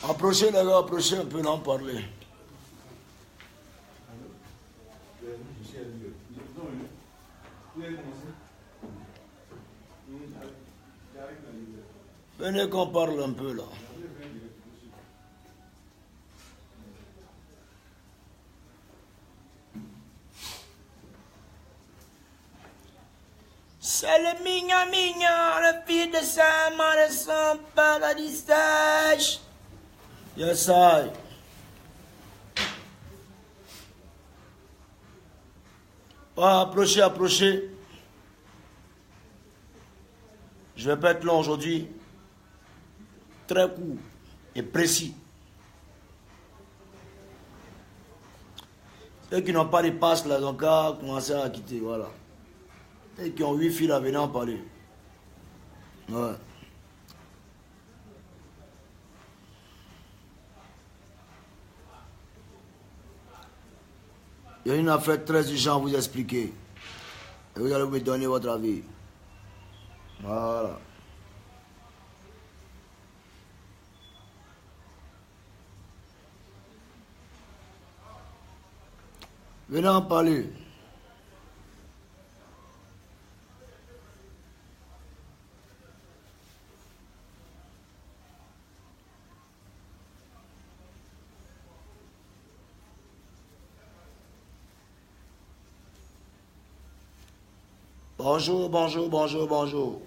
Approchez les gars, approchez un peu, n'en parler. Venez qu'on parle un peu là. C'est le mignon mignon, le fils de Saint-Marc de son paradis. Yes, I. Approchez, approchez. Je vais pas être long aujourd'hui. Très court et précis. Ceux qui n'ont pas de passe là, donc à commencer à quitter, voilà. Et qui ont 8 filles à venir en parler. Ouais. Il y a une affaire très urgente à vous expliquer. Et vous allez me donner votre avis. Voilà. Venez en parler. Bonjour, bonjour, bonjour, bonjour.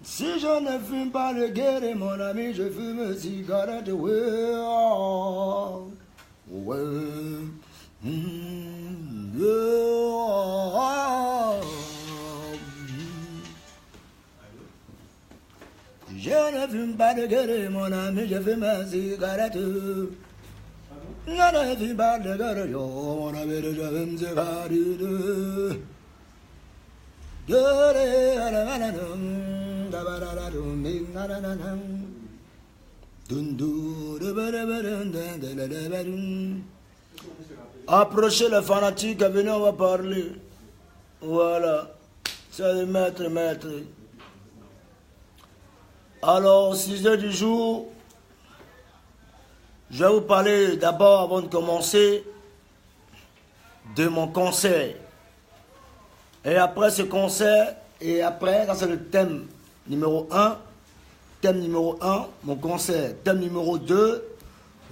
Si je ne fume pas de guerre, mon ami, je fume une cigarette. Ouais, oh, ouais, oh. Je ne fume pas de guerre, mon ami, je fume une cigarette. Je ne fume pas de guerre, mon ami, je fume une cigarette. Approchez les fanatiques, venez, on va parler. Voilà. C'est le maître, maître. Alors, 6h du jour, je vais vous parler d'abord, avant de commencer, de mon concert. Et après ce concert, et après, ça c'est le thème numéro 1, thème numéro 1, mon concert, thème numéro 2,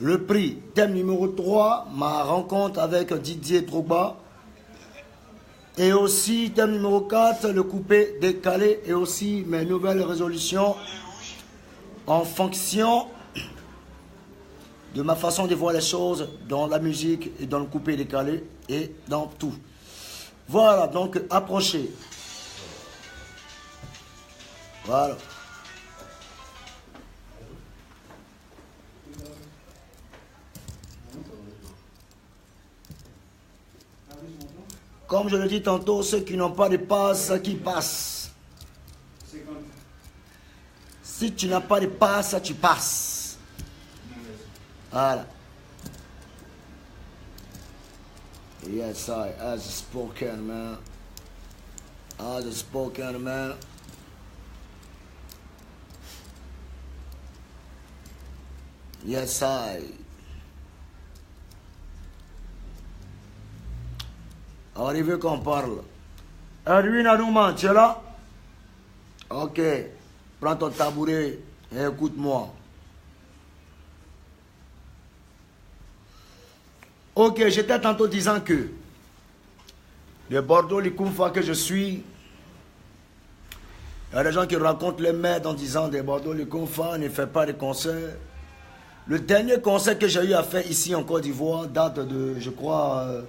le prix, thème numéro 3, ma rencontre avec Didier Drogba, et aussi thème numéro 4, le coupé décalé, et aussi mes nouvelles résolutions en fonction de ma façon de voir les choses dans la musique et dans le coupé décalé et dans tout. Voilà, donc approchez. Voilà. Comme je le dis tantôt, ceux qui n'ont pas de passe, qui passent. Si tu n'as pas de passe, tu passes. Voilà. Yes, I, as spoken, man. As spoken, man. Yes, I. Arrivé qu'on parle. Edwin Adouman, tu es là? Ok. Prends ton tabouret et écoute-moi. Ok, j'étais tantôt disant que le Bordeaux, les Koumfa que je suis, il y a des gens qui racontent les maîtres en disant des Bordeaux, les Koumfa, ne fait pas de concerts. Le dernier concert que j'ai eu à faire ici en Côte d'Ivoire date de, je crois,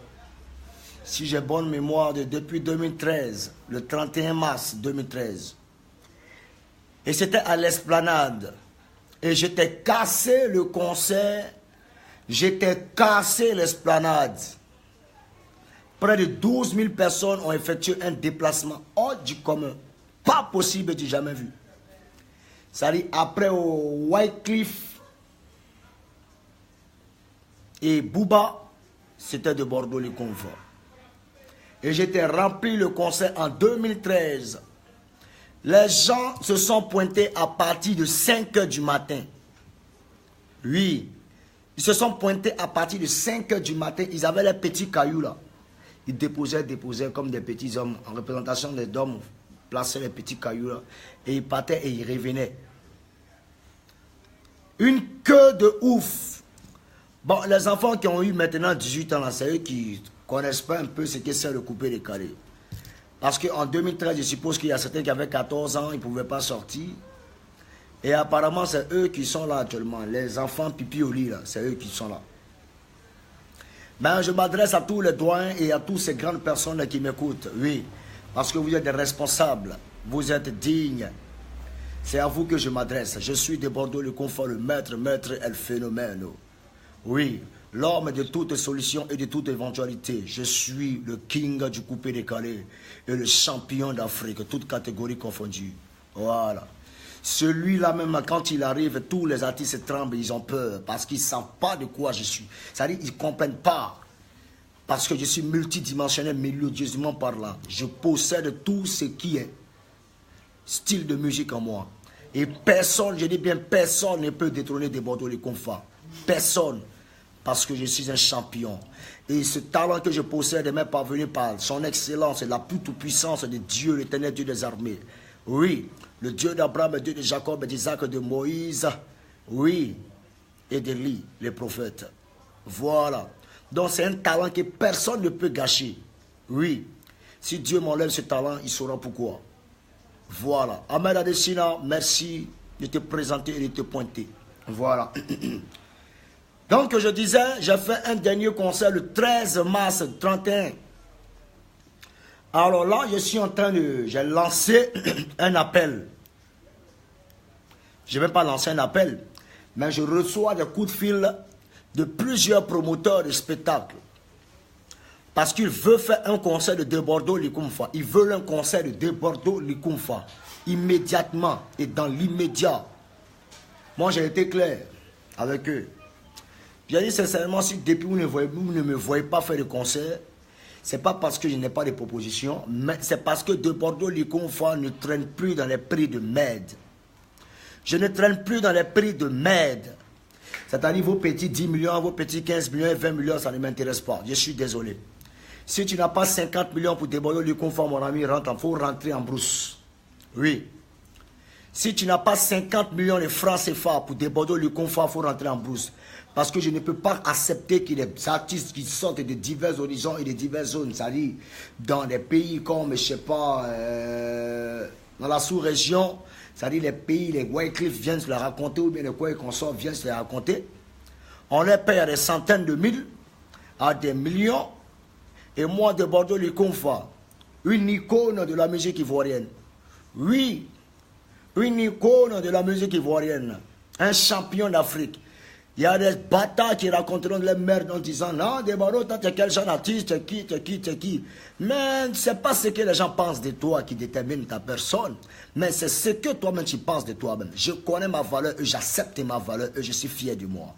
si j'ai bonne mémoire, depuis 2013, le 31 mars 2013. Et c'était à l'Esplanade. Et j'étais cassé le concert. J'étais cassé l'Esplanade. Près de 12 000 personnes ont effectué un déplacement hors du commun. Pas possible du jamais vu. C'est-à-dire après au Wycliffe et Bouba, c'était de Bordeaux les confort. Et j'étais rempli le concert en 2013. Les gens se sont pointés à partir de 5 h du matin. Oui. Ils se sont pointés à partir de 5 h du matin. Ils avaient les petits cailloux là. Ils déposaient comme des petits hommes. En représentation des hommes, plaçaient les petits cailloux là. Et ils partaient et ils revenaient. Une queue de ouf. Bon, les enfants qui ont eu maintenant 18 ans là, c'est eux qui ne connaissent pas un peu ce que c'est le coupé décalé. Parce qu'en 2013, je suppose qu'il y a certains qui avaient 14 ans, ils ne pouvaient pas sortir. Et apparemment, c'est eux qui sont là actuellement. Les enfants pipi au lit, là, c'est eux qui sont là. Ben, je m'adresse à tous les doyens et à toutes ces grandes personnes qui m'écoutent. Oui, parce que vous êtes des responsables. Vous êtes dignes. C'est à vous que je m'adresse. Je suis de Bordeaux, le confort, le maître est le phénomène. Oui, l'homme de toutes solutions et de toute éventualité. Je suis le king du coupé décalé et le champion d'Afrique, toutes catégories confondues. Voilà. Celui-là même, quand il arrive, tous les artistes tremblent, ils ont peur, parce qu'ils ne savent pas de quoi je suis. C'est-à-dire qu'ils ne comprennent pas. Parce que je suis multidimensionnel, mélodieusement parlant. Je possède tout ce qui est style de musique en moi. Et personne, je dis bien personne, ne peut détrôner des Bordeaux les confins. Personne. Parce que je suis un champion. Et ce talent que je possède m'est parvenu par son excellence et la toute-puissance de Dieu, l'éternel Dieu des armées. Oui, le Dieu d'Abraham, le Dieu de Jacob, d'Isaac, de Moïse. Oui, et d'Élie, les prophètes. Voilà. Donc c'est un talent que personne ne peut gâcher. Oui. Si Dieu m'enlève ce talent, il saura pourquoi. Voilà. Ahmed Adesina, merci de te présenter et de te pointer. Voilà. Donc je disais, j'ai fait un dernier concert le 13 mars 31. Alors là, je suis en train de... J'ai lancé un appel. Je ne vais pas lancer un appel, mais je reçois des coups de fil de plusieurs promoteurs de spectacles. Parce qu'ils veulent faire un concert de Bordeaux-Likumfa. Ils veulent un concert de Bordeaux-Likumfa. Immédiatement et dans l'immédiat. Moi, j'ai été clair avec eux. J'ai dit sincèrement, si depuis vous ne me voyez pas faire de concert, ce n'est pas parce que je n'ai pas de propositions, mais c'est parce que de Bordeaux-Likumfa ne traîne plus dans les prix de merde. Je ne traîne plus dans les prix de merde. C'est-à-dire vos petits 10 millions, vos petits 15 millions, 20 millions, ça ne m'intéresse pas. Je suis désolé. Si tu n'as pas 50 millions pour déborder le confort, mon ami, il faut rentrer en brousse. Oui. Si tu n'as pas 50 millions de francs CFA pour déborder le confort, il faut rentrer en brousse. Parce que je ne peux pas accepter qu'il y ait des artistes qui sortent de divers horizons et de diverses zones. C'est-à-dire dans des pays comme, je ne sais pas, dans la sous-région, c'est-à-dire les pays, les Wycliffe viennent se les raconter, ou bien les quoi consorts viennent se les raconter. On les paye à des centaines de mille, à des millions. Et moi, de Bordeaux-Likumfa, une icône de la musique ivoirienne. Oui, une icône de la musique ivoirienne. Un champion d'Afrique. Il y a des bâtards qui raconteront de la merde en disant non, de Bordeaux, toi, t'es quel genre d'artiste, t'es qui. Mais ce n'est pas ce que les gens pensent de toi qui détermine ta personne. Mais c'est ce que toi-même tu penses de toi-même. Je connais ma valeur et j'accepte ma valeur et je suis fier de moi.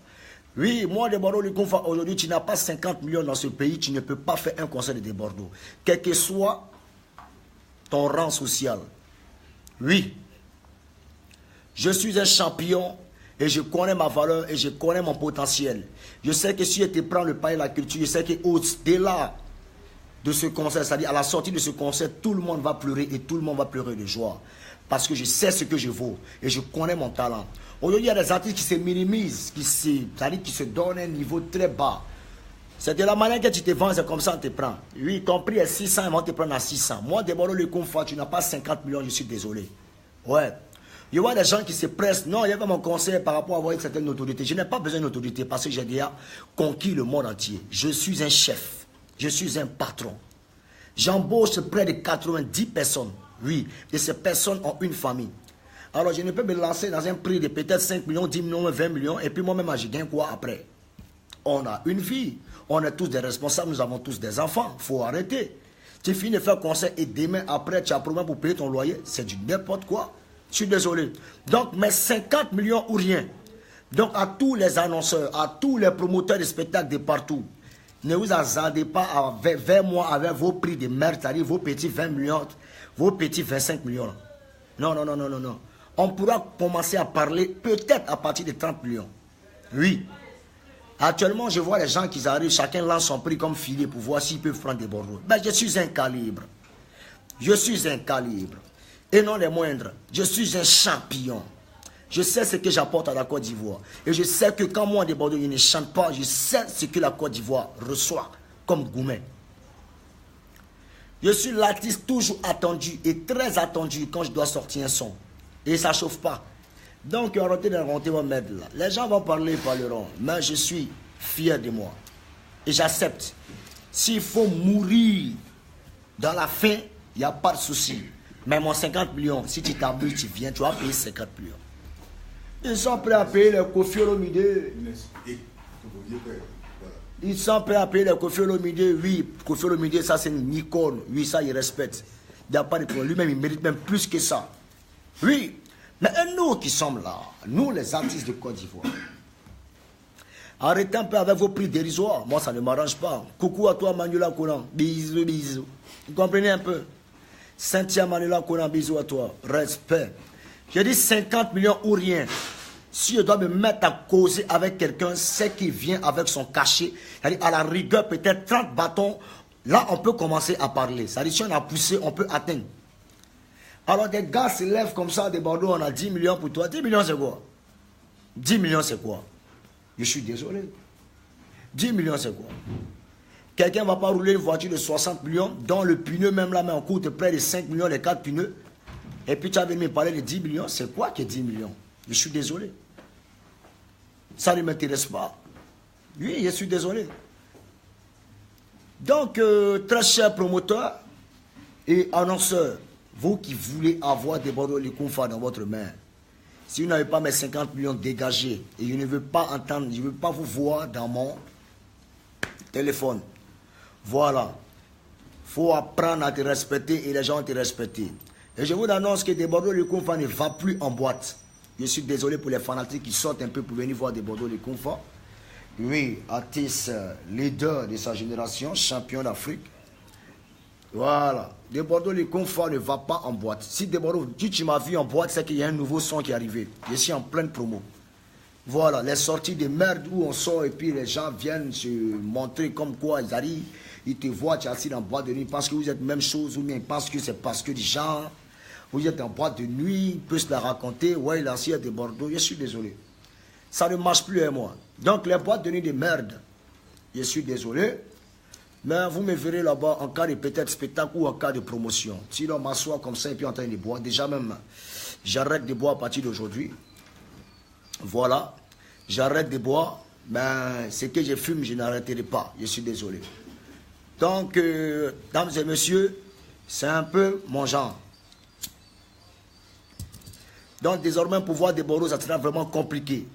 Oui, moi, de Bordeaux-Likumfa, aujourd'hui, tu n'as pas 50 millions dans ce pays, tu ne peux pas faire un concert de Bordeaux. Quel que soit ton rang social. Oui. Je suis un champion et je connais ma valeur et je connais mon potentiel. Je sais que si je te prends le pain et la culture, je sais qu'au-delà de ce concert, c'est-à-dire à la sortie de ce concert, tout le monde va pleurer et tout le monde va pleurer de joie. Parce que je sais ce que je vaux et je connais mon talent. Aujourd'hui, il y a des artistes qui se minimisent, c'est-à-dire qui se donnent un niveau très bas. C'est de la manière que tu te vends, c'est comme ça on te prend. Oui, ton prix est 600, ils vont te prendre à 600. Moi, de Bordeaux-Likumfa, tu n'as pas 50 millions, je suis désolé. Ouais. Il y a des gens qui se pressent. Non, il y avait mon conseil par rapport à avoir une certaine autorité. Je n'ai pas besoin d'autorité parce que j'ai déjà conquis le monde entier. Je suis un chef. Je suis un patron. J'embauche près de 90 personnes. Oui, et ces personnes ont une famille. Alors, je ne peux me lancer dans un prix de peut-être 5 millions, 10 millions, 20 millions, et puis moi-même, je gagne quoi après? On a une vie. On est tous des responsables, nous avons tous des enfants. Il faut arrêter. Tu finis de faire conseil et demain, après, tu as problème pour payer ton loyer. C'est du n'importe quoi. Je suis désolé. Donc, mes 50 millions ou rien. Donc, à tous les annonceurs, à tous les promoteurs de spectacles de partout, Ne vous hasardez pas vers moi avec vos prix de merde, c'est-à-dire vos petits 20 millions, vos petits 25 millions. Non, non, non, non, non, non. On pourra commencer à parler peut-être à partir de 30 millions. Oui. Actuellement, je vois les gens qui arrivent, chacun lance son prix comme filet pour voir s'ils peuvent prendre des bordeaux. Ben, je suis un calibre. Je suis un calibre. Et non les moindres. Je suis un champion. Je sais ce que j'apporte à la Côte d'Ivoire. Et je sais que quand moi, des Bordeaux, ils ne chantent pas, je sais ce que la Côte d'Ivoire reçoit comme gourmet. Je suis l'artiste toujours attendu et très attendu quand je dois sortir un son. Et ça ne chauffe pas. Donc, arrêtez d'inventer vos merde là. Les gens vont parler, ils parleront. Mais je suis fier de moi. Et j'accepte. S'il faut mourir dans la faim, il n'y a pas de souci. Mais mon 50 millions, si tu t'abuses, tu viens, tu vas payer 50 millions. Ils sont prêts à payer les Kofi Olomide. Ils sont prêts à payer les Kofi Olomide. Oui, Kofi Olomide, ça c'est une icône. Oui, ça, il respecte. Il n'y a pas de problème. Lui-même, il mérite même plus que ça. Oui. Mais nous qui sommes là, nous les artistes de Côte d'Ivoire, arrêtez un peu avec vos prix dérisoires. Moi, ça ne m'arrange pas. Coucou à toi, Manuela Kouran. Bisous, bisous. Vous comprenez un peu? Cynthia Manuela Kouran, bisous à toi. Respect. J'ai dit 50 millions ou rien. Si je dois me mettre à causer avec quelqu'un, c'est qu'il vient avec son cachet. C'est-à-dire, à la rigueur, peut-être 30 bâtons. Là, on peut commencer à parler. C'est-à-dire, si on a poussé, on peut atteindre. Alors, des gars se lèvent comme ça, des Bordeaux, on a 10 millions pour toi. 10 millions, c'est quoi? 10 millions, c'est quoi? Je suis désolé. 10 millions, c'est quoi? Quelqu'un ne va pas rouler une voiture de 60 millions, dont le pneu, même là, mais on coûte près de 5 millions, les 4 pneus. Et puis, tu as venu me parler de 10 millions. C'est quoi que 10 millions? Je suis désolé. Ça ne m'intéresse pas. Oui, je suis désolé. Donc, très chers promoteurs et annonceurs, vous qui voulez avoir des Bordeaux Likonfa dans votre main, si vous n'avez pas mes 50 millions dégagés et je ne veux pas entendre, je ne veux pas vous voir dans mon téléphone. Voilà. Il faut apprendre à te respecter et les gens te respecter. Et je vous annonce que des Bordeaux Likonfa ne va plus en boîte. Je suis désolé pour les fanatiques qui sortent un peu pour venir voir des Bordeaux Likonfa. Oui, artiste, leader de sa génération, champion d'Afrique. Voilà. Des Bordeaux Likonfa ne va pas en boîte. Si des Bordeaux, tu m'as vu en boîte, c'est qu'il y a un nouveau son qui est arrivé. Je suis en pleine promo. Voilà, les sorties de merde où on sort et puis les gens viennent se montrer comme quoi ils arrivent. Ils te voient, tu es assis dans boîte de nuit, parce que vous êtes même chose, ou bien ils pensent que c'est parce que des gens, vous êtes en boîte de nuit, ils peuvent se la raconter. Ouais, il a assis à des Bordeaux, je suis désolé. Ça ne marche plus à moi. Donc les boîtes de nuit de merde, je suis désolé. Mais vous me verrez là-bas en cas de peut-être spectacle ou en cas de promotion. Si l'on m'assoit comme ça et puis en train de boire, déjà même, j'arrête de boire à partir d'aujourd'hui. Voilà, j'arrête de boire, mais ce que je fume, je n'arrêterai pas. Je suis désolé. Donc, dames et messieurs, c'est un peu mon genre. Donc, désormais, pour voir des Bordeaux, ça sera vraiment compliqué.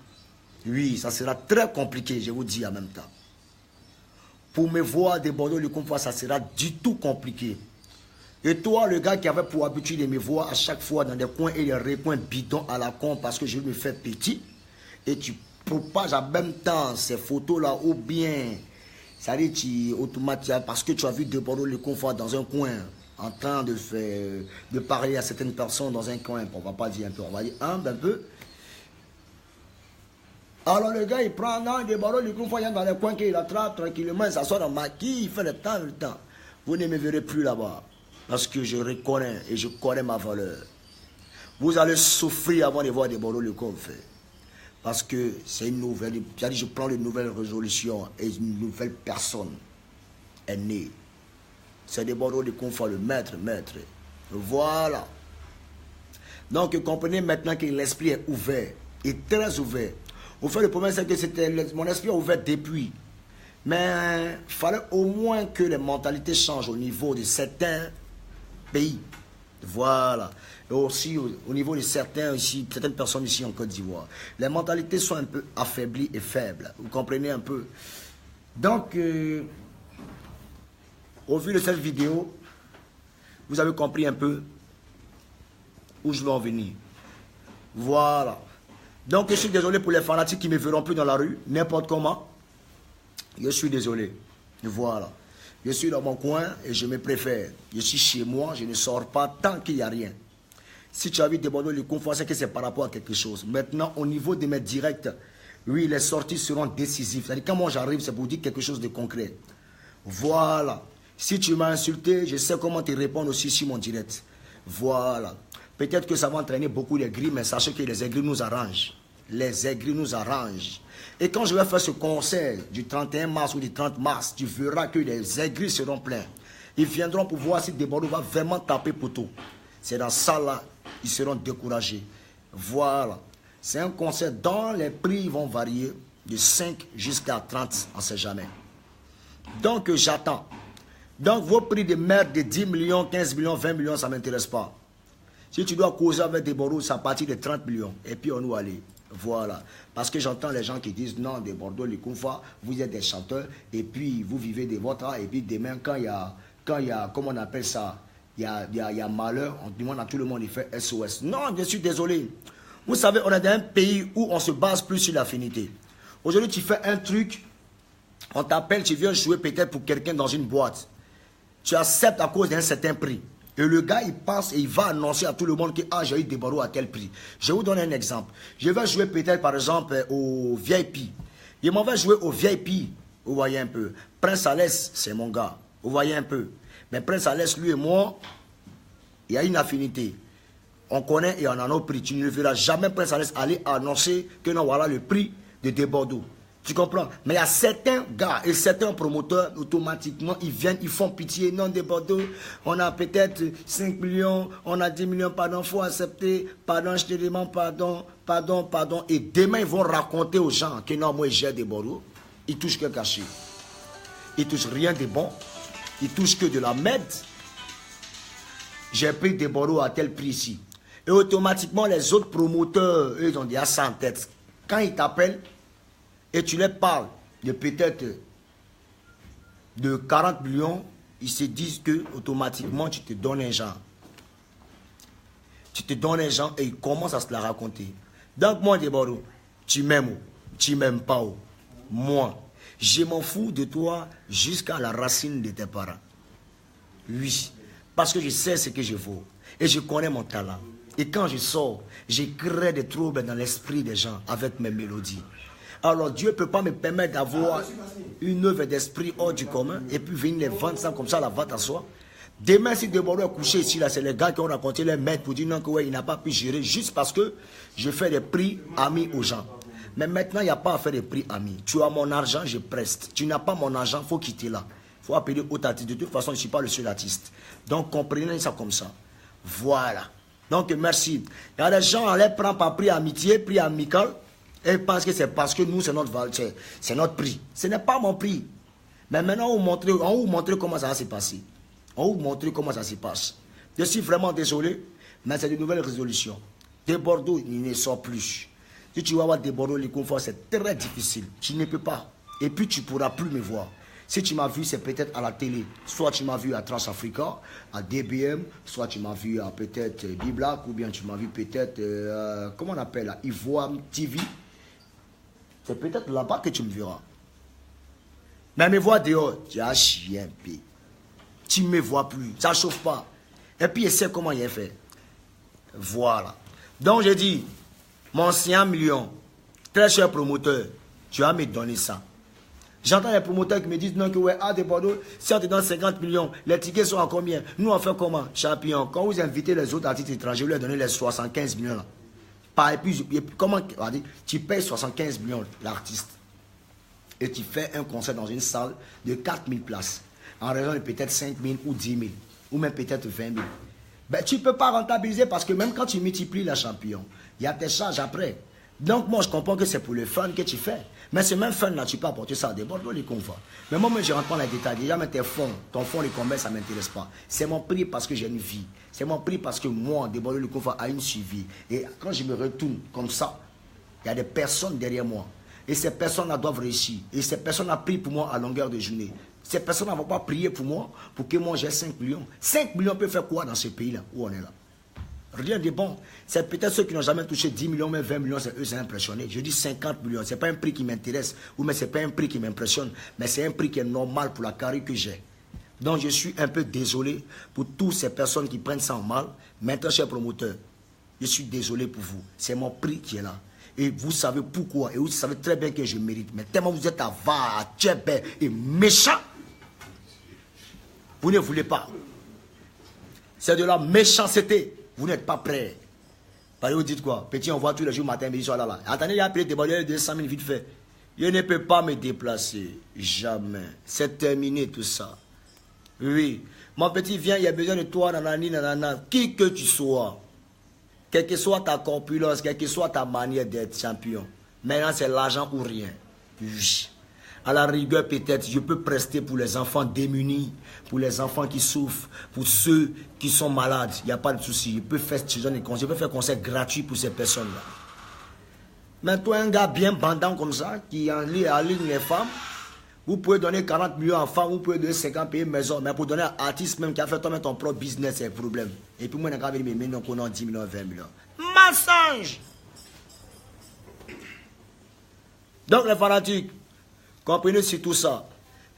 Oui, ça sera très compliqué, je vous dis en même temps. Pour me voir des Bordeaux, le confort, ça sera du tout compliqué. Et toi, le gars qui avait pour habitude de me voir à chaque fois dans des coins et des recoins bidons à la con parce que je me fais petit, et tu propages en même temps ces photos-là, ou bien, ça dit, tu automatiquement, parce que tu as vu des Bordeaux, le confort dans un coin, en train de parler à certaines personnes dans un coin, on ne va pas dire un peu, on va dire un peu. Alors le gars, il prend des Bordeaux, il confond dans les coins qu'il attrape tranquillement, il s'assoit dans ma quille, il fait le temps. Vous ne me verrez plus là-bas. Parce que je reconnais et je connais ma valeur. Vous allez souffrir avant de voir des Bordeaux le qu'on fait. Parce que c'est une nouvelle, c'est-à-dire je prends une nouvelle résolution et une nouvelle personne est née. C'est des Bordeaux le qu'on fait, le maître. Voilà. Donc comprenez maintenant que l'esprit est ouvert, et très ouvert. Au fait, le problème, c'est que mon esprit est ouvert depuis. Mais il fallait au moins que les mentalités changent au niveau de certains pays. Voilà. Et aussi au niveau de certaines personnes ici en Côte d'Ivoire. Les mentalités sont un peu affaiblies et faibles. Vous comprenez un peu? Donc, au vu de cette vidéo, vous avez compris un peu où je veux en venir. Voilà. Donc, je suis désolé pour les fanatiques qui ne me verront plus dans la rue, n'importe comment. Je suis désolé. Voilà. Je suis dans mon coin et je me préfère. Je suis chez moi, je ne sors pas tant qu'il n'y a rien. Si tu as vu des Bordeaux, le confort, c'est que c'est par rapport à quelque chose. Maintenant, au niveau de mes directs, oui, les sorties seront décisives. C'est-à-dire, quand moi j'arrive, c'est pour dire quelque chose de concret. Voilà. Si tu m'as insulté, je sais comment te répondre aussi sur mon direct. Voilà. Peut-être que ça va entraîner beaucoup d'aigris, mais sachez que les aigris nous arrangent. Les aigris nous arrangent. Et quand je vais faire ce concert du 31 mars ou du 30 mars, tu verras que les aigris seront pleins. Ils viendront pour voir si Desbordeaux va vraiment taper poteau. C'est dans ça là, ils seront découragés. Voilà. C'est un concert dont les prix vont varier de 5 jusqu'à 30, on ne sait jamais. Donc j'attends. Donc vos prix de merde de 10 millions, 15 millions, 20 millions, ça ne m'intéresse pas. Si tu dois causer avec Desbordeaux, c'est à partir de 30 millions. Et puis on nous aller. Voilà. Parce que j'entends les gens qui disent non, Desbordeaux, les Koumfa, vous êtes des chanteurs et puis vous vivez de votre art. Et puis demain, quand il y a, comment on appelle ça, il y a malheur, on demande à tout le monde de faire SOS. Non, je suis désolé. Vous savez, on est dans un pays où on se base plus sur l'affinité. Aujourd'hui, tu fais un truc, on t'appelle, tu viens jouer peut-être pour quelqu'un dans une boîte. Tu acceptes à cause d'un certain prix. Et le gars, il passe et il va annoncer à tout le monde que ah, j'ai eu des barreaux à tel prix. Je vais vous donner un exemple. Je vais jouer peut-être par exemple au VIP. Il m'en va jouer au VIP. Vous voyez un peu. Prince Alès, c'est mon gars. Vous voyez un peu. Mais Prince Alès, lui et moi, il y a une affinité. On connaît et on a nos prix. Tu ne verras jamais Prince Alès aller annoncer que non, voilà le prix de Desbordeaux. Tu comprends? Mais il y a certains gars et certains promoteurs, automatiquement, ils viennent, ils font pitié. Non, Desbordeaux, on a peut-être 5 millions, on a 10 millions, pardon, il faut accepter. Pardon, je te demande pardon, pardon, pardon. Et demain, ils vont raconter aux gens que non, moi, j'ai Desbordeaux. Ils touchent que caché. Ils touchent rien de bon. Ils touchent que de la merde. J'ai pris Desbordeaux à tel prix ici. Et automatiquement, les autres promoteurs, eux, ils ont déjà ça en tête. Quand ils t'appellent, et tu leur parles de peut-être de 40 millions, ils se disent que automatiquement tu te donnes un genre. Tu te donnes un genre et ils commencent à se la raconter. Donc moi, Desbordeaux, tu m'aimes ou tu m'aimes pas ou moi, je m'en fous de toi jusqu'à la racine de tes parents. Oui, parce que je sais ce que je vaux et je connais mon talent. Et quand je sors, je crée des troubles dans l'esprit des gens avec mes mélodies. Alors Dieu ne peut pas me permettre d'avoir une œuvre d'esprit hors du commun et puis venir les vendre ça comme ça, la vente à soi. Demain, si Desbordeaux est couché ici, là, c'est les gars qui ont raconté les maîtres pour dire non, que ouais, il n'a pas pu gérer juste parce que je fais des prix amis aux gens. Mais maintenant, il n'y a pas à faire des prix amis. Tu as mon argent, je preste. Tu n'as pas mon argent, il faut quitter là. Il faut appeler autre artiste. De toute façon, je ne suis pas le seul artiste. Donc, comprenez ça comme ça. Voilà. Donc, merci. Il y a des gens, on les prend par prix amitié, prix amical. Et ils pensent que c'est parce que nous, c'est notre prix. Ce n'est pas mon prix. Mais maintenant, on vous montre comment ça va se passer. On vous montre comment ça se passe. Je suis vraiment désolé, mais c'est une nouvelle résolution. Desbordeaux, il ne sort plus. Si tu vas voir Desbordeaux, les conforts, c'est très difficile. Tu ne peux pas. Et puis, tu ne pourras plus me voir. Si tu m'as vu, c'est peut-être à la télé. Soit tu m'as vu à Transafrica, à DBM, soit tu m'as vu à peut-être Biblac, ou bien tu m'as vu peut-être, comment on appelle, à Ivoire TV. C'est peut-être là-bas que tu me verras. Mais me voir dehors, tu as chié un peu. Tu ne me vois plus, ça ne chauffe pas. Et puis, il sait comment il est fait. Voilà. Donc, j'ai dit, mon 100 millions, très cher promoteur, tu vas me donner ça. J'entends les promoteurs qui me disent non, que ouais, à Desbordeaux, si on te donne 50 millions, les tickets sont à combien? Nous, on fait comment? Champion, quand vous invitez les autres artistes étrangers, vous leur donnez les 75 millions là. Et puis, comment tu payes 75 millions l'artiste et tu fais un concert dans une salle de 4000 places en raison de peut-être 5000 ou 10 000 ou même peut-être 20 000. Ben, tu ne peux pas rentabiliser parce que même quand tu multiplies la champion, il y a tes charges après. Donc moi je comprends que c'est pour le fun que tu fais. Mais ce même fun là, tu peux apporter ça à Desbordeaux les convois. Mais moi je rentre pas dans les détails. Déjà mais tes fonds, ton fonds les combats, ça ne m'intéresse pas. C'est mon prix parce que j'ai une vie. C'est mon prix parce que moi, Desbordeaux les convois a une suivi. Et quand je me retourne comme ça, il y a des personnes derrière moi. Et ces personnes-là doivent réussir. Et ces personnes-là prient pour moi à longueur de journée. Ces personnes ne vont pas prier pour moi pour que moi j'ai 5 millions. 5 millions peut faire quoi dans ce pays-là où on est là? Rien de bon. C'est peut-être ceux qui n'ont jamais touché 10 millions, mais 20 millions, c'est eux, c'est impressionné. Je dis 50 millions. Ce n'est pas un prix qui m'intéresse, ou mais ce n'est pas un prix qui m'impressionne, mais c'est un prix qui est normal pour la carrière que j'ai. Donc je suis un peu désolé pour toutes ces personnes qui prennent ça en mal. Maintenant, cher promoteur, je suis désolé pour vous. C'est mon prix qui est là. Et vous savez pourquoi. Et vous savez très bien que je mérite. Mais tellement vous êtes avare, tchèbe et méchant, vous ne voulez pas. C'est de la méchanceté. Vous n'êtes pas prêt. Parce que vous dites quoi? Petit, on voit tous les jours matin, midi, soir, là. Attendez, il y a appelé des balles de 100 000 vite fait. Je ne peux pas me déplacer. Jamais. C'est terminé tout ça. Oui. Mon petit, viens, il y a besoin de toi, nanani, nanana. Qui que tu sois. Quelle que soit ta corpulence, quelle que soit ta manière d'être champion. Maintenant, c'est l'argent ou rien. Oui. À la rigueur, peut-être, je peux prester pour les enfants démunis, pour les enfants qui souffrent, pour ceux qui sont malades. Il n'y a pas de souci. Je peux faire ce genre de conseils. Je peux faire un conseil gratuit pour ces personnes-là. Mais toi, un gars bien bandant comme ça, qui enligne les femmes, vous pouvez donner 40 millions à femmes, vous pouvez donner 50 payer maison. Mais pour donner à un artiste même qui a fait ton propre business, c'est un problème. Et puis moi, je vais venir me mettre qu'on a 10 millions, 20 millions. Mensonge! Donc, les fanatiques, comprenez sur tout ça.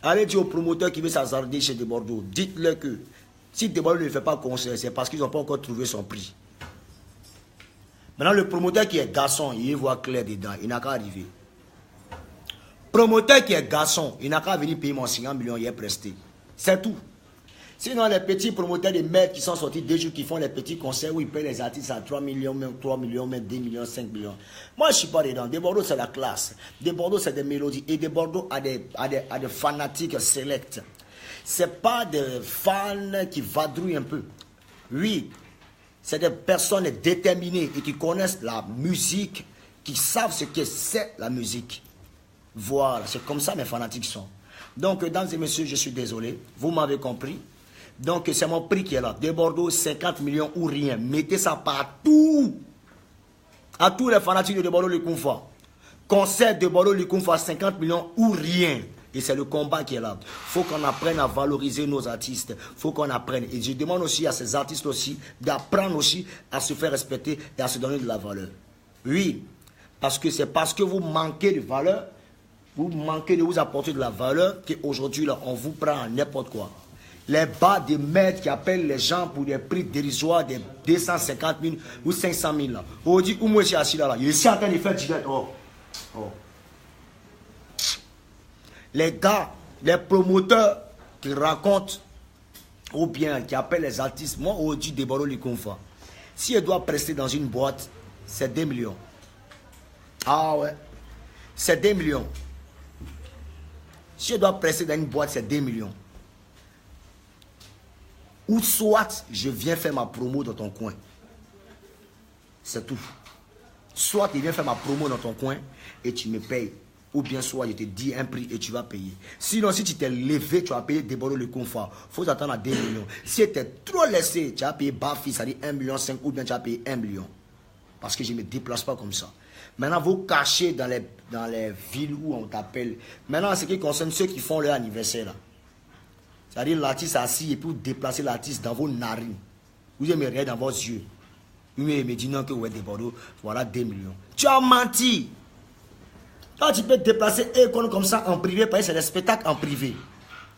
Allez dire aux promoteurs qui veulent s'hasarder chez Desbordeaux, dites-leur que si Desbordeaux ne fait pas concert, c'est parce qu'ils n'ont pas encore trouvé son prix. Maintenant, le promoteur qui est garçon, il voit clair dedans, il n'a qu'à arriver. Promoteur qui est garçon, il n'a qu'à venir payer mon 50 millions, il est presté. C'est tout. Sinon, les petits promoteurs de merde qui sont sortis des jours qui font les petits concerts où ils payent les artistes à 3 millions, même 3 millions, même 2 millions, 5 millions. Moi, je ne suis pas dedans. Desbordeaux, c'est la classe. Desbordeaux, c'est des mélodies. Et Desbordeaux a des fanatiques sélects. Ce n'est pas des fans qui vadrouillent un peu. Oui, c'est des personnes déterminées et qui connaissent la musique, qui savent ce que c'est la musique. Voilà, c'est comme ça mes fanatiques sont. Donc, mesdames et messieurs, je suis désolé. Vous m'avez compris. Donc, c'est mon prix qui est là. Desbordeaux, 50 millions ou rien. Mettez ça partout. À tous les fanatiques de Desbordeaux, le Kounfa. Concert de Desbordeaux, le Kounfa, 50 millions ou rien. Et c'est le combat qui est là. Il faut qu'on apprenne à valoriser nos artistes. Il faut qu'on apprenne. Et je demande aussi à ces artistes aussi d'apprendre aussi à se faire respecter et à se donner de la valeur. Oui, parce que c'est parce que vous manquez de valeur, vous manquez de vous apporter de la valeur qu'aujourd'hui, là, on vous prend à n'importe quoi. Les bas de merde qui appellent les gens pour des prix dérisoires de 250 000 ou 500 000. Là. On dit, où moi je suis assis là, il est en train de faire direct. Oh. Les gars, les promoteurs qui racontent ou bien qui appellent les artistes, moi, on dit Desbordeaux le Kounfa. Si elle doit prester dans une boîte, c'est 2 millions. Ah ouais, c'est 2 millions. Si je dois presser dans une boîte, c'est 2 millions. Ou soit, je viens faire ma promo dans ton coin. C'est tout. Soit tu viens faire ma promo dans ton coin et tu me payes. Ou bien soit, je te dis un prix et tu vas payer. Sinon, si tu t'es levé, tu vas payer Desbordeaux le Kounfa. Il faut attendre à 2 millions. Si tu es trop laissé, tu vas payer Bafi, ça dit 1,5 million ou bien tu vas payer 1 million. Parce que je ne me déplace pas comme ça. Maintenant, vous cachez dans les villes où on t'appelle. Maintenant, ce qui concerne ceux qui font leur anniversaire, là. C'est-à-dire l'artiste assis et puis vous déplacez l'artiste dans vos narines. Vous aimez rien dans vos yeux. Oui, mais dis non que ouais, Desbordeaux, voilà 2 millions. Tu as menti. Toi, tu peux te déplacer comme ça en privé, parce que c'est des spectacles en privé.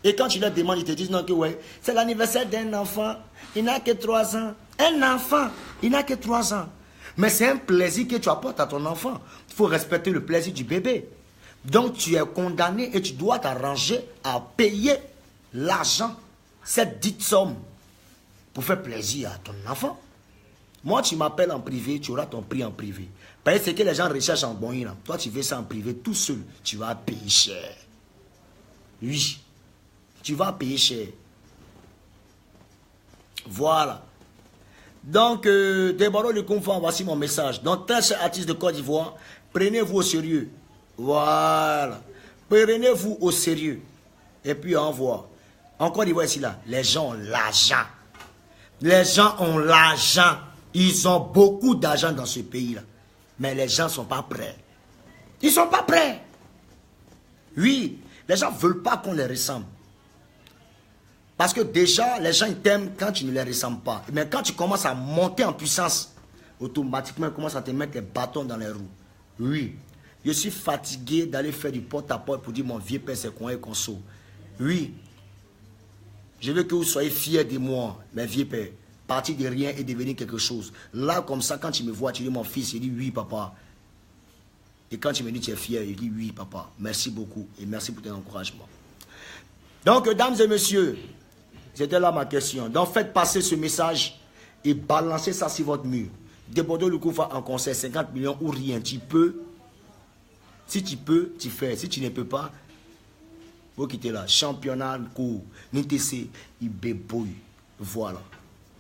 Et quand tu leur demandes, ils te disent non que ouais, c'est l'anniversaire d'un enfant, il n'a que 3 ans. Un enfant, il n'a que 3 ans. Mais c'est un plaisir que tu apportes à ton enfant. Il faut respecter le plaisir du bébé. Donc tu es condamné et tu dois t'arranger à payer l'argent, cette dite somme, pour faire plaisir à ton enfant. Moi, tu m'appelles en privé, tu auras ton prix en privé. Parce que ce que les gens recherchent en bon, toi tu fais ça en privé tout seul, tu vas payer cher. Oui, tu vas payer cher. Voilà. Donc, Desbordeaux le Kounfa, voici mon message. Donc, très chers artistes de Côte d'Ivoire, prenez-vous au sérieux. Voilà. Prenez-vous au sérieux. Et puis, on voit. En Côte d'Ivoire, ici, là, les gens ont l'argent. Les gens ont l'argent. Ils ont beaucoup d'argent dans ce pays-là. Mais les gens ne sont pas prêts. Ils ne sont pas prêts. Oui, les gens ne veulent pas qu'on les ressemble. Parce que déjà, les gens t'aiment quand tu ne les ressembles pas. Mais quand tu commences à monter en puissance, automatiquement, ils commencent à te mettre les bâtons dans les roues. Oui. Je suis fatigué d'aller faire du porte-à-porte pour dire mon vieux père c'est quoi et conso. Oui. Je veux que vous soyez fiers de moi, mes vieux pères. Partir de rien et devenir quelque chose. Là, comme ça, quand tu me vois, tu dis mon fils, il dit oui, papa. Et quand tu me dis tu es fier, il dit oui, papa. Merci beaucoup et merci pour ton encouragement. Donc, dames et messieurs, c'était là ma question. Donc, faites passer ce message et balancez ça sur votre mur. Débordons le Koufa en concert, 50 millions ou rien. Tu peux. Si tu peux, tu fais. Si tu ne peux pas, vous quittez là. Championnat, cours, NTC, il bébouille. Voilà.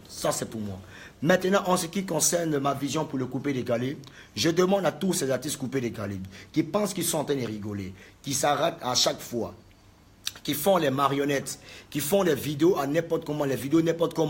Ça, c'est pour moi. Maintenant, en ce qui concerne ma vision pour le coupé-décalé, je demande à tous ces artistes coupés-décalés qui pensent qu'ils sont en train de rigoler, qui s'arrêtent à chaque fois, qui font les marionnettes, qui font les vidéos à n'importe comment,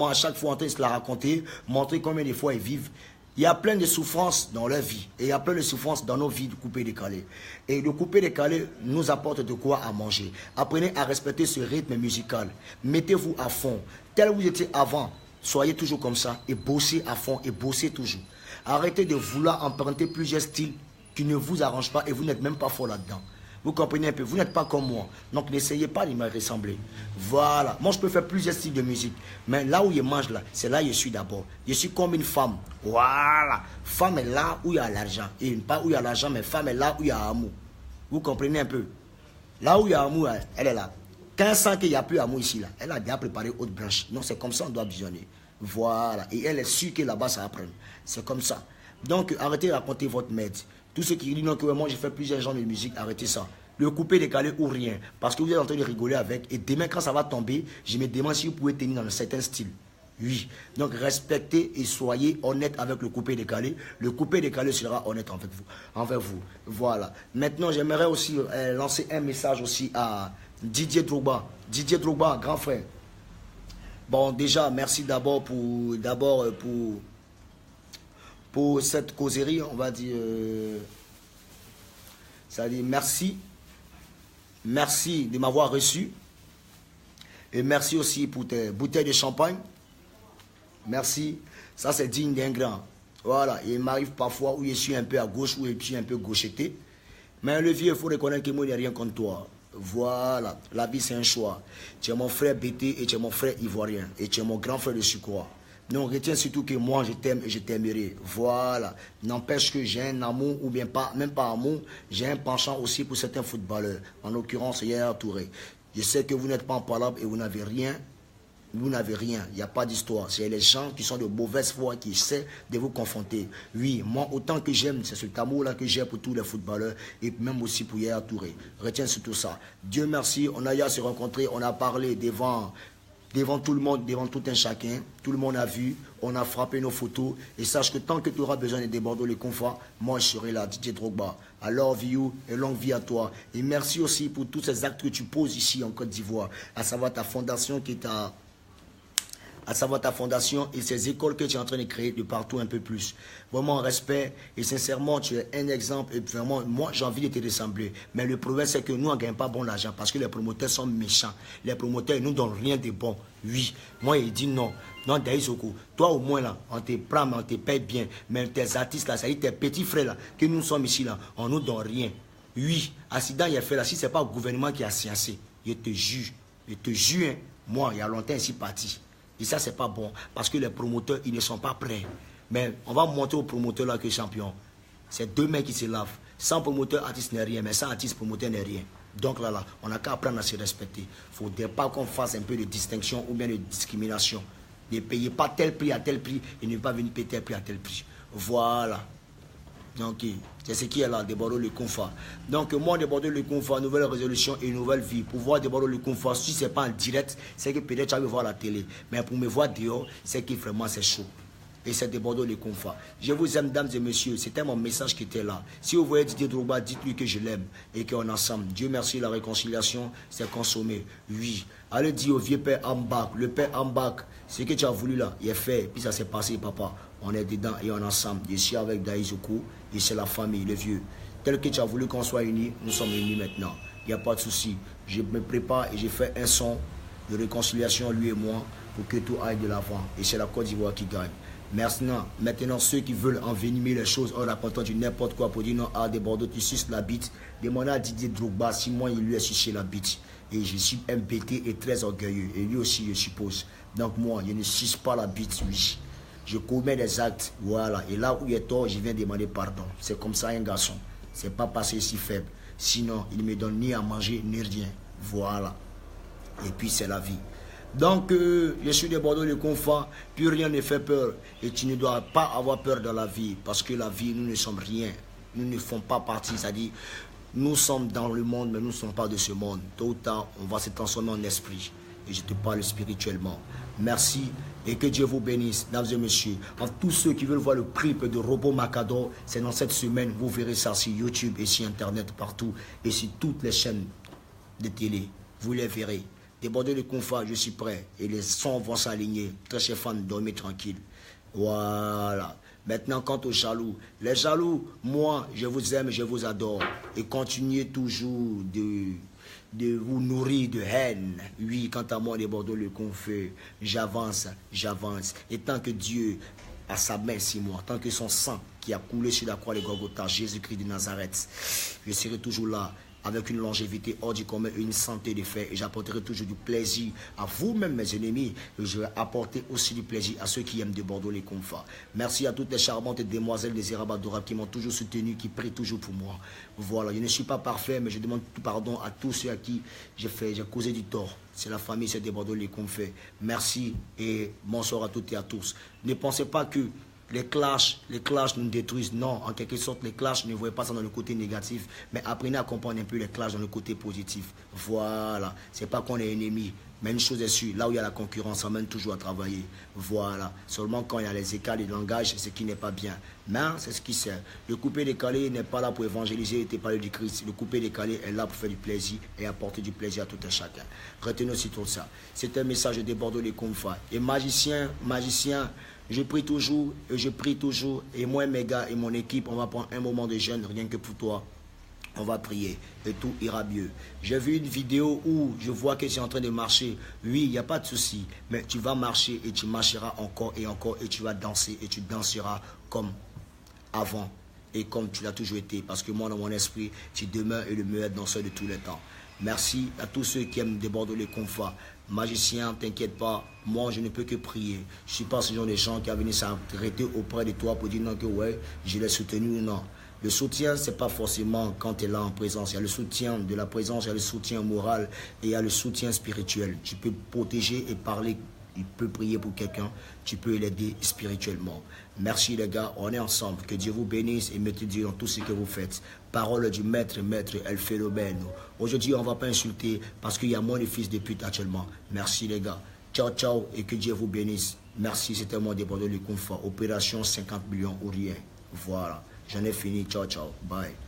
à chaque fois en train de se la raconter, montrer combien de fois ils vivent. Il y a plein de souffrances dans leur vie et il y a plein de souffrances dans nos vies de coupé-décalé. Et le coupé-décalé nous apporte de quoi à manger. Apprenez à respecter ce rythme musical. Mettez-vous à fond. Tel que vous étiez avant, soyez toujours comme ça et bossez à fond et bossez toujours. Arrêtez de vouloir emprunter plusieurs styles qui ne vous arrangent pas et vous n'êtes même pas fort là-dedans. Vous comprenez un peu, vous n'êtes pas comme moi. Donc n'essayez pas de me ressembler. Voilà. Moi je peux faire plusieurs styles de musique. Mais là où je mange là, c'est là où je suis d'abord. Je suis comme une femme. Voilà. Femme est là où il y a l'argent. Et pas où il y a l'argent, mais femme est là où il y a amour. Vous comprenez un peu. Là où il y a amour, elle est là. Quand elle sent qu'il n'y a plus d'amour ici, là, elle a déjà préparé autre branche. Non, c'est comme ça qu'on doit visionner. Voilà. Et elle est sûre que là-bas, ça va prendre. C'est comme ça. Donc, arrêtez de raconter votre merde. Tous ceux qui disent non, que moi, j'ai fait plusieurs genres de musique, arrêtez ça. Le couper, décaler ou rien. Parce que vous êtes en train de rigoler avec. Et demain, quand ça va tomber, je me demande si vous pouvez tenir dans un certain style. Oui. Donc, respectez et soyez honnête avec le coupé décalé. Le coupé décalé sera honnête avec vous, envers vous. Voilà. Maintenant, j'aimerais aussi lancer un message aussi à Didier Drogba. Didier Drogba, grand frère. Bon, déjà, merci d'abord pour cette causerie, on va dire. Ça dit merci. Merci de m'avoir reçu. Et merci aussi pour tes bouteilles de champagne. Merci. Ça, c'est digne d'un grand. Voilà. Il m'arrive parfois où je suis un peu à gauche, où je suis un peu gaucheté. Mais le vieux, il faut reconnaître que moi, il n'y a rien contre toi. Voilà. La vie, c'est un choix. Tu es mon frère Bété et tu es mon frère ivoirien. Et tu es mon grand frère de surcroît. Non, retiens surtout que moi, je t'aime et je t'aimerai. Voilà. N'empêche que j'ai un amour, ou bien pas, même pas amour, j'ai un penchant aussi pour certains footballeurs. En l'occurrence, Yaya Touré. Je sais que vous n'êtes pas en palabre et vous n'avez rien. Vous n'avez rien, il n'y a pas d'histoire. C'est les gens qui sont de mauvaise foi qui essaient de vous confronter. Oui, moi, autant que j'aime, c'est cet amour-là que j'ai pour tous les footballeurs et même aussi pour Yaya Touré. Retiens surtout ça. Dieu merci, on a eu à se rencontrer, on a parlé devant tout le monde, devant tout un chacun. Tout le monde a vu, on a frappé nos photos. Et sache que tant que tu auras besoin de déborder les confrères, moi je serai là, Didier Drogba. I love you et longue vie à toi. Et merci aussi pour tous ces actes que tu poses ici en Côte d'Ivoire, à savoir ta fondation qui est à savoir ta fondation et ces écoles que tu es en train de créer de partout un peu plus. Vraiment respect et sincèrement tu es un exemple et vraiment moi j'ai envie de te ressembler. Mais le problème c'est que nous on ne gagne pas bon l'argent parce que les promoteurs sont méchants. Les promoteurs ils nous donnent rien de bon. Oui, moi il dit non. Non Daïsoko, toi au moins là on te prend mais on te paye bien. Mais tes artistes là, ça dit tes petits frères là que nous sommes ici là, on nous donne rien. Oui, accident il a fait là, si c'est pas le gouvernement qui a sciencé, je te jure, hein, moi il y a longtemps ici parti. Et ça, c'est pas bon. Parce que les promoteurs, ils ne sont pas prêts. Mais on va montrer aux promoteurs là que champion. C'est deux mecs qui se lavent. Sans promoteur, artiste n'est rien. Mais sans artiste, promoteur n'est rien. Donc là, on n'a qu'à apprendre à se respecter. Il ne faudrait pas qu'on fasse un peu de distinction ou bien de discrimination. Ne payez pas tel prix à tel prix et ne pas venir payer tel prix à tel prix. Voilà. Donc, c'est ce qui est là, déborder le confort. Donc, moi, déborder le confort, nouvelle résolution et nouvelle vie. Pour voir déborder le confort, si ce n'est pas en direct, c'est que peut-être tu vas voir la télé. Mais pour me voir dehors, c'est que vraiment c'est chaud. Et c'est déborder le confort. Je vous aime, dames et messieurs. C'était mon message qui était là. Si vous voyez Didier Drogba, dites-lui que je l'aime et qu'on est ensemble. Dieu merci, la réconciliation s'est consommée. Oui. Allez dire au vieux père Ambak, le père Ambak, ce que tu as voulu là, il est fait. Puis ça s'est passé, papa. On est dedans et on est ensemble. Je suis avec Daïsoko et c'est la famille, le vieux. Tel que tu as voulu qu'on soit unis, nous sommes unis maintenant. Il n'y a pas de souci. Je me prépare et j'ai fait un son de réconciliation, lui et moi, pour que tout aille de l'avant. Et c'est la Côte d'Ivoire qui gagne. Maintenant, ceux qui veulent envenimer les choses en racontant du n'importe quoi pour dire non, à des Bordeaux, tu suces la bite. Demandez à Didier Drogba si moi, il lui a sucé la bite. Et je suis MBT et très orgueilleux. Et lui aussi, je suppose. Donc moi, je ne suce pas la bite, oui. Je commets des actes, voilà. Et là où il est tort, je viens demander pardon. C'est comme ça un garçon. C'est pas parce qu'il est si faible. Sinon, il ne me donne ni à manger, ni rien. Voilà. Et puis, c'est la vie. Donc, je suis de Bordeaux le Confat, plus rien ne fait peur. Et tu ne dois pas avoir peur dans la vie, parce que la vie, nous ne sommes rien. Nous ne faisons pas partie, c'est-à-dire, nous sommes dans le monde, mais nous ne sommes pas de ce monde. Tôt ou tard, on va se transformer en esprit. Et je te parle spirituellement. Merci et que Dieu vous bénisse, mesdames et messieurs. En tous ceux qui veulent voir le clip de Robot Macador, c'est dans cette semaine, vous verrez ça sur YouTube et sur Internet partout. Et sur toutes les chaînes de télé, vous les verrez. Débordez le confort, je suis prêt. Et les sons vont s'aligner. Très chers fans, dormez tranquille. Voilà. Maintenant, quant aux jaloux. Les jaloux, moi, je vous aime, je vous adore. Et continuez toujours de vous nourrir de haine. Oui, quant à moi, débordez le confort. J'avance, j'avance. Et tant que Dieu a sa main sur moi, tant que son sang qui a coulé sur la croix de Golgotha, Jésus-Christ de Nazareth, je serai toujours là. Avec une longévité hors du commun, une santé de fer. Et j'apporterai toujours du plaisir à vous-même, mes ennemis. Et je vais apporter aussi du plaisir à ceux qui aiment de Bordeaux les confats. Merci à toutes les charmantes demoiselles des adorables qui m'ont toujours soutenu, qui prient toujours pour moi. Voilà, je ne suis pas parfait, mais je demande tout pardon à tous ceux à qui j'ai causé du tort. C'est la famille, c'est des Bordeaux les confats. Merci et bonsoir à toutes et à tous. Ne pensez pas que les clashs nous détruisent. Non, en quelque sorte, les clashs, ne voyez pas ça dans le côté négatif, mais apprenez à comprendre un peu les clashs dans le côté positif. Voilà, c'est pas qu'on est ennemis, mais une chose est sûre, là où il y a la concurrence, ça mène toujours à travailler. Voilà, seulement quand il y a les écarts de langage, c'est ce qui n'est pas bien. Mais c'est ce qui sert. Le coupé décalé n'est pas là pour évangéliser et te parler du Christ. Le coupé décalé est là pour faire du plaisir et apporter du plaisir à tout un chacun. Retenez aussi tout ça. C'est un message de Bordeaux les confats. Et magicien, je prie toujours, et moi, mes gars et mon équipe, on va prendre un moment de jeûne, rien que pour toi. On va prier et tout ira mieux. J'ai vu une vidéo où je vois que tu es en train de marcher. Oui, il n'y a pas de souci, mais tu vas marcher et tu marcheras encore et tu vas danser et tu danseras comme avant et comme tu l'as toujours été. Parce que moi, dans mon esprit, tu demeures le meilleur danseur de tous les temps. Merci à tous ceux qui aiment déborder les confats. Magicien, t'inquiète pas, moi je ne peux que prier. Je ne suis pas ce genre de gens qui a venu s'arrêter auprès de toi pour dire non que ouais, je l'ai soutenu ou non. Le soutien, ce n'est pas forcément quand tu es là en présence. Il y a le soutien de la présence, il y a le soutien moral et il y a le soutien spirituel. Tu peux protéger et parler, il peut prier pour quelqu'un, tu peux l'aider spirituellement. Merci les gars, on est ensemble. Que Dieu vous bénisse et mette Dieu dans tout ce que vous faites. Parole du maître, El Phénomène. Aujourd'hui, on ne va pas insulter parce qu'il y a moins de fils de pute actuellement. Merci les gars. Ciao, ciao et que Dieu vous bénisse. Merci, c'était moi de Bordeaux le confort. Opération 50 millions ou rien. Voilà, j'en ai fini. Ciao, ciao. Bye.